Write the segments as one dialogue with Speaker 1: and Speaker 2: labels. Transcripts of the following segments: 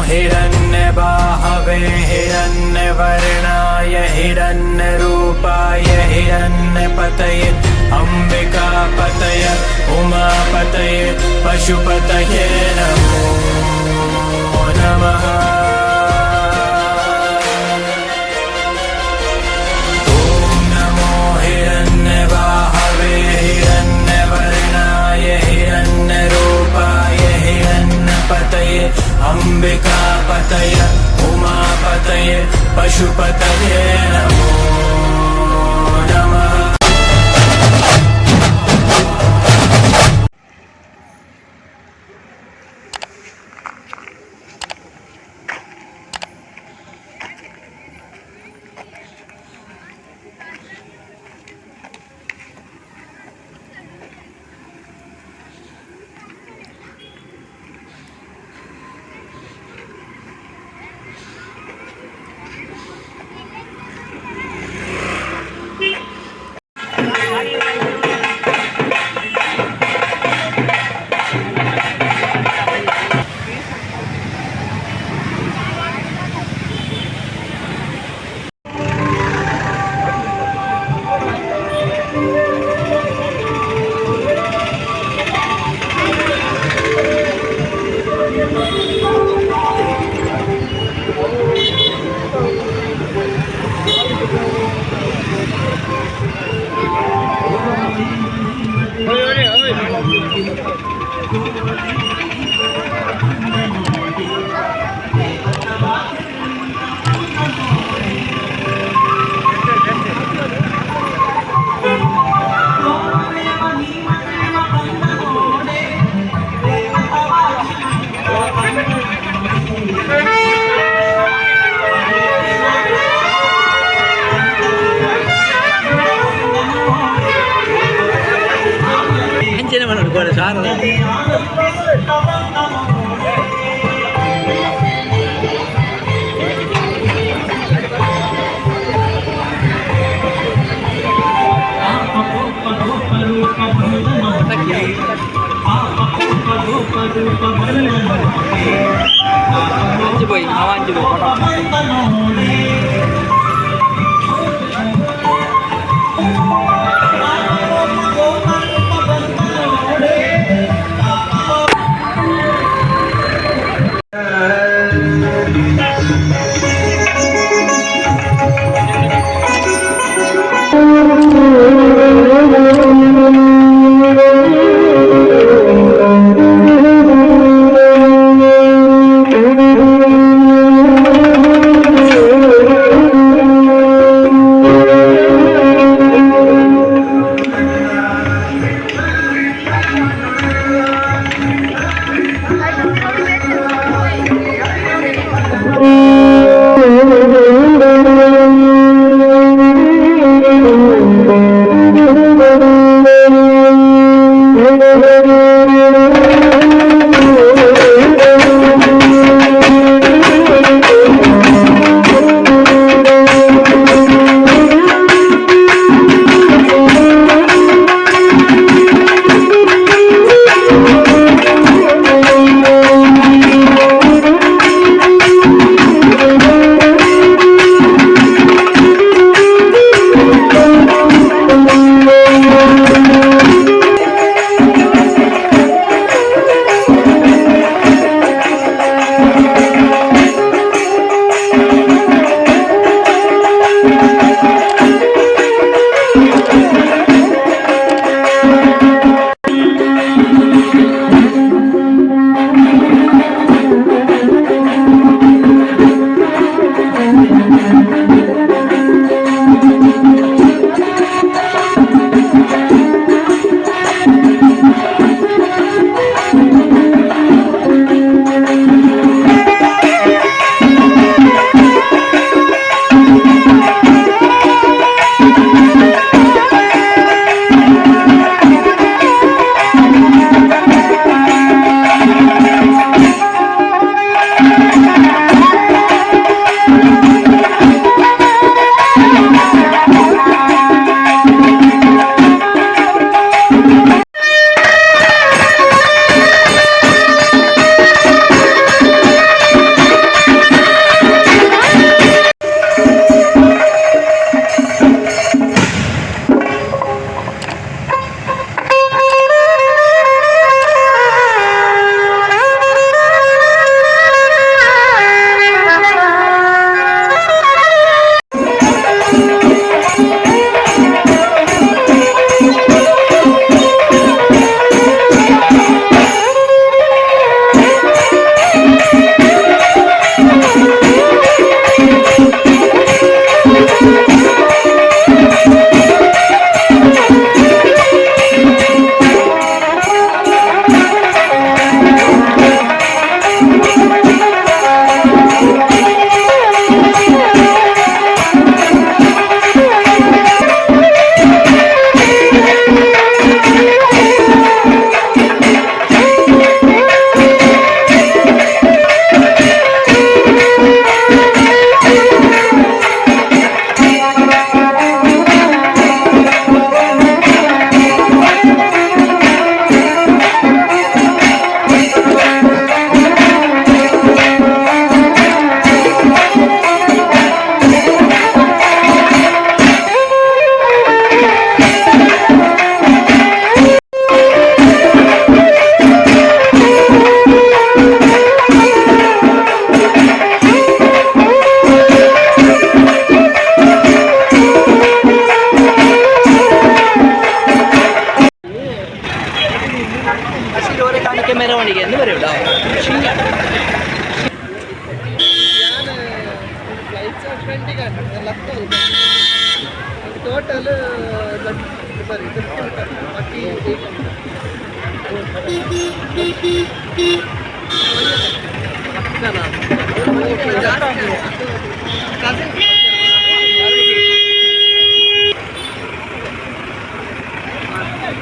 Speaker 1: हिरण्यबाहवे हिरण्यवर्णाय हिरण्यरूपाय हिरण्यपतये अम्बिकापतये उमापतये पशुपतये नमो नमः। ॐ नमो हिरण्यबाहवे हिरण्यवर्णाय हिरण्यरूपाय हिरण्यपतये अम्बिकापतये उमापतये पशुपतये नमो नमः।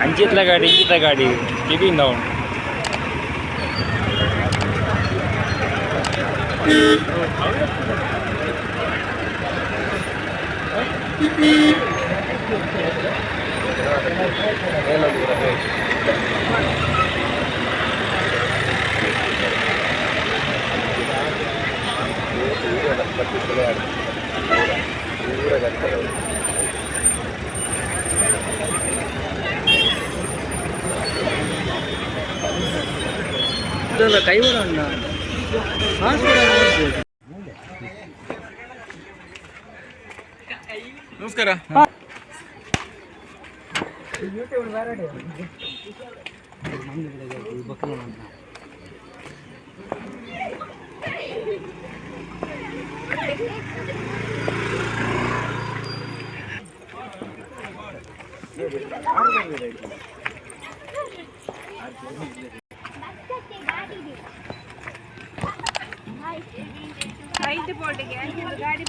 Speaker 2: अंचितला गाडी इंचितला गाडी किती जाऊन
Speaker 3: ಕೈ ಬರೋಣ
Speaker 2: ನಮಸ್ಕಾರ
Speaker 4: ಐದು ಬೋಟಿಗೆ ಗಾಡಿ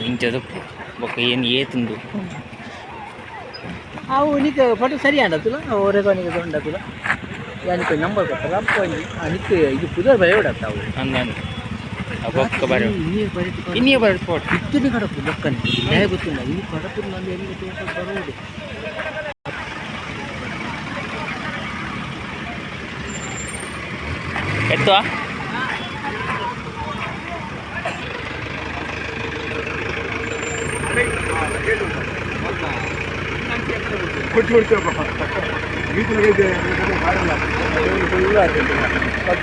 Speaker 2: ఇంచదు ఒక ఏతుండు
Speaker 3: ಅವು ನಿಕ್ಕೆ ಫೋಟೋ ಸರಿ ಅಂಡ ತುಲ ಓರೆಗೋನಿಗೆ ಉಂಡ ತುಲ ಯಾನಿಕ್ಕೆ ನಂಬರ್ ಕೊಟ್ಟಲ್ಲ ಪೋಯಿ ನಿಕ್ಕೆ ಇದು ಪುದರ್ ಬರೆಯೋಡತ್ತ ಅವು
Speaker 2: ಅಂದಾನು ಅಬೊಕ್ಕ ಬರೆ ಇನ್ನೇ ಬರೆ ಫೋಟೋ
Speaker 3: ಇತ್ತಿನ ಕಡಪು ಬೊಕ್ಕನೆ ನ್ಯಾಯ ಗೊತ್ತಿಲ್ಲ ಈ ಕಡಪು ನಂದು ಎಲ್ಲಿ ತೋರಿಸ ಬರೋದು
Speaker 2: ಎತ್ತುವಾ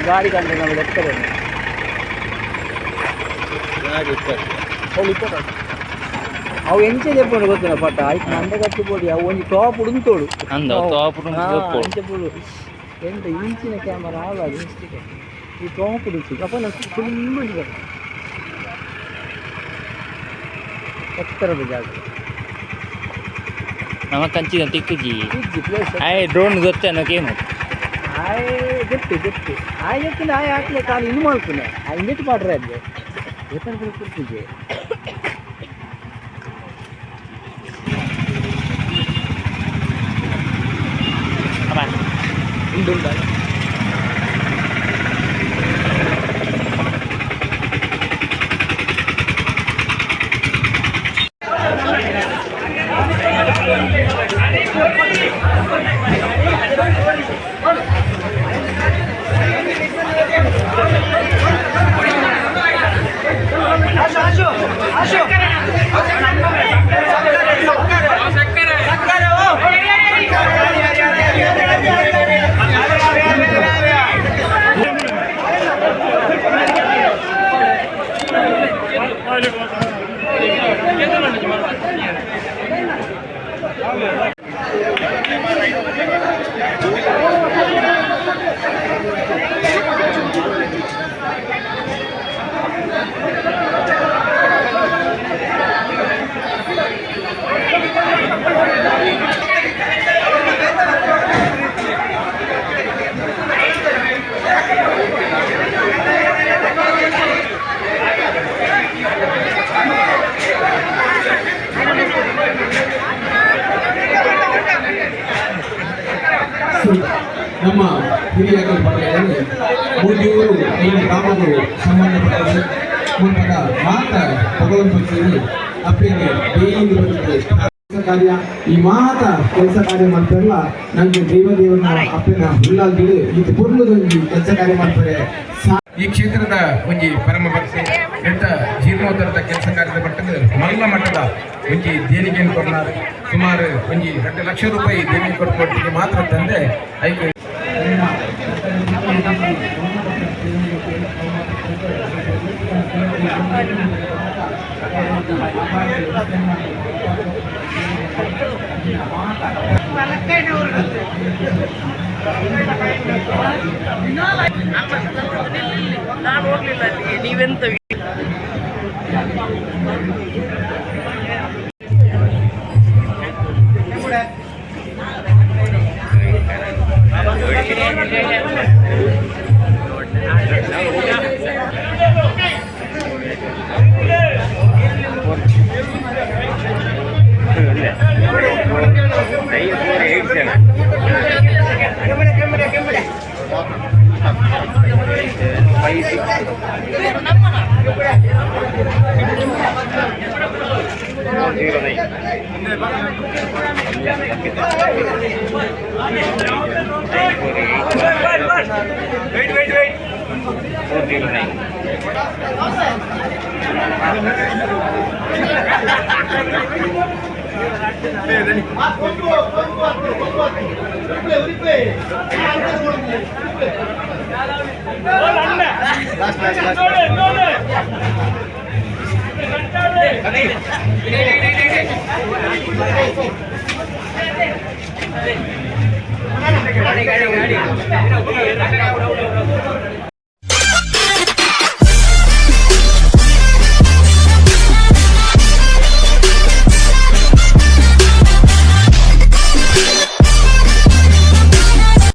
Speaker 3: ಗಾಡಿ ಕಂಡು ನಮಗೆ ಎತ್ತರೆ ಅವು ಎಂಚೆ ತೆಪ್ಪುಂಡು ಗೊತ್ತಿಲ್ಲ ಪಟ್ಟ ಆಯ್ತು ನಂದೆ ಕಟ್ಟಿ ಬೋಡಿ ಅವು ಒಂದು ಟಾಪ್ ಉಡುಂತೋಡು ಎಂಚೆ ಬೋಡು ಎಂತ ಇಂಚಿನ ಕ್ಯಾಮರಾ ಆವಾದು ಇಷ್ಟಿಗೆ ಈ ಟಾಪ್ ಉಡುಂತು ಅಪ್ಪ ನಾವು ಫುಲ್ ಎತ್ತರದ ಜಾಗ
Speaker 2: ನಮ್ಮ ಕಂಚಿನ ತಿಕ್ಕಿ ಆಯ್ ಡ್ರೋನ್ ಗೊತ್ತೇನಕ್ಕೇನು
Speaker 3: ಆಯ್ ಗೊತ್ತು ಆಯ್ ಗೊತ್ತಿಲ್ಲ ಆಯ್ ಹಾಕ್ಲೆ ಕಾಲು ಇನ್ನು ಮಾಡ್ತಾನೆ ಆಯ್ ನೆಟ್ಟು ಮಾಡ್ರೆ ಅಲ್ಲಿ ಎತ್ತರ ಕೊಡ್ತಿದ್ದೆ ಉಂಟು
Speaker 5: ನಮ್ಮ ಹಿರಿಯ ಪಟ್ಟಣದಲ್ಲಿ ಮೂಡಿಯೂರು ಈ ಗ್ರಾಮಗಳು ಸಂಬಂಧಪಟ್ಟ ಮುಂತಾದ ಮಾತ ಭಗವಂತನಲ್ಲಿ ಅಪ್ಪೆಗೆ ಬೇಯಿಂದ ಬರುತ್ತದೆ ಕಾರ್ಯ ಈ ಮಾತ ಕೆಲಸ ಕಾರ್ಯ ಮಾಡ್ತಾರಲ್ಲ ನಂಗೆ ದೇವರನ್ನ ಅಪ್ಪನ ಹುಲ್ಲಾಗಿಡು ಇದು ಪೂರ್ಣದೊಂದು ಕೆಲಸ ಕಾರ್ಯ ಮಾಡ್ತಾರೆ. ಈ ಕ್ಷೇತ್ರದ ಒಂಜಿ ಪರಮ ಭಕ್ತಿ ಎಂತ ಜೀರ್ಣೋದ್ಧಾರದ ಕೆಲಸ ಕಾರ್ಯದ ಮಟ್ಟದ ಮಲ್ಲ ಮಟ್ಟದ ಒಂಜಿ ದೇಣಿಗೆಯನ್ನು ಕೊಡ್ತಾರೆ. ಸುಮಾರು ಒಂಜಿ 2 ಲಕ್ಷ ರೂಪಾಯಿ ದೇಣಿಗೆ ಕೊಟ್ಟು ಮಾತ್ರ ತಂದೆ ಐಕೆ
Speaker 4: వాళ్ళ
Speaker 2: ನಾನು ಹೋಗ್ಲಿಲ್ಲ ಅಲ್ಲಿಗೆ, ನೀವೆಂತ ಗಾಡಿ